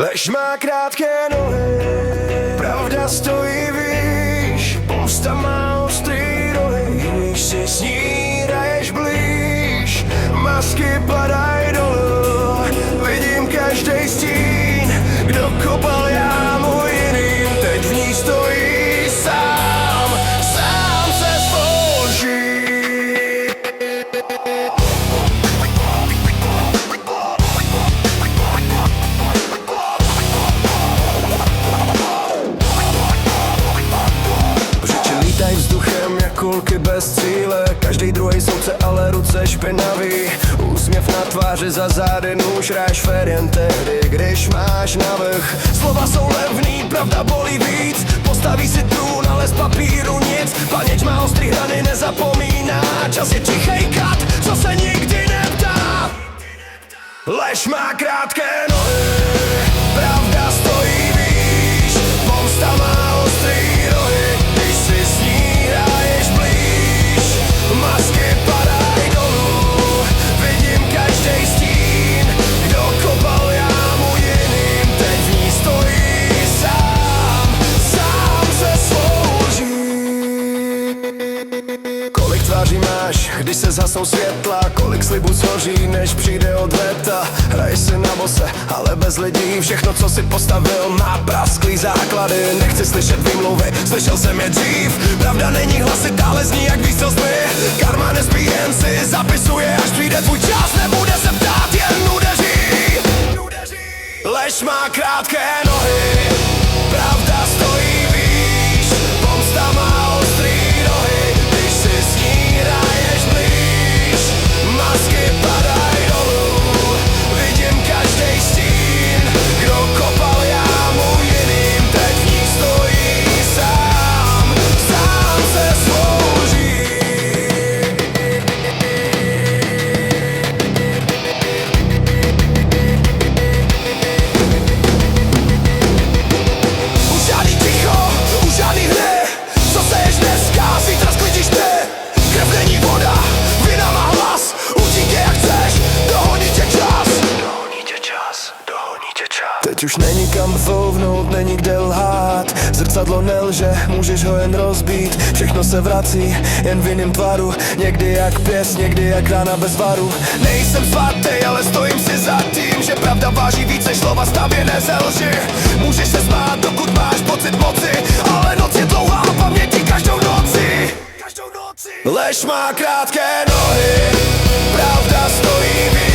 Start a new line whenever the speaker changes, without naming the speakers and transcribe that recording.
Lež má krátké nohy, pravda stojí výš, pomsta má ostrý rohy, když si s ní hraješ blíž, masky padaj dolů, vidím každej stín, kdo kopal jámu jiným, teď v ní stojí sám, sám se spolží. Lítaj vzduchem jak kulky bez cíle, každý druhý soudce, ale ruce špinavý. Úsměv na tváři, za zády nůž, hraješ fér jen tehdy, když máš navrch. Slova jsou levný, pravda bolí víc, postaví si trůn, ale z papíru nic. Paměť má ostrý hrany, nezapomíná, čas je tichej kat, co se nikdy neptá. Lež má krátké nohy, pravda stojí výš, pomsta má ostrý rohy, když si s ní hraješ blíž, masky padaj dolů, vidím každej stín, kdo kopal jámu jiným, teď v ní stojí sám, sám se slouží. Kolik tváří máš, když se zhasnou světla, kolik slibů shoří, než přijde odveta. Hraj si na bose, ale bez lidí, všechno, co si postavil, má prasklý základy. Nechci slyšet výmluvy, slyšel jsem je dřív. Pravda není hlasit, ale zní jak výstřelství. Karma nespí, jen si zapisuje, až přijde tvůj čas, nebude se ptát, jen udeří. Lež má krátké nohy, pravda stojí výš, pomsta má ostrý rohy, když si s ní hraješ blíž, masky padaj dolů, vidím každej stín, kdo kopal jámu jiným, teď v ní stojí sám, sám se slouží. Už žádný ticho, už žádný hry, co seješ dneska, zítra sklidíš ty. Krev není voda, vina má hlas, utíkej jak chceš, dohoní tě čas. Dohoní tě čas, dohoní tě čas. Teď už není kam fouvnout, není kde lhát, zrcadlo nelže, můžeš ho jen rozbít. Všechno se vrací, jen v jiném tvaru, někdy jak pěst, někdy jak rána bez varu. Nejsem svatý, ale stojím si za tím, že pravda váží víc než slova stavěné ze lži. Můžeš se smát, dokud máš pocit moci, ale noc je dlouhá a paměti každou noci. Lež má krátké nohy, pravda stojí víc.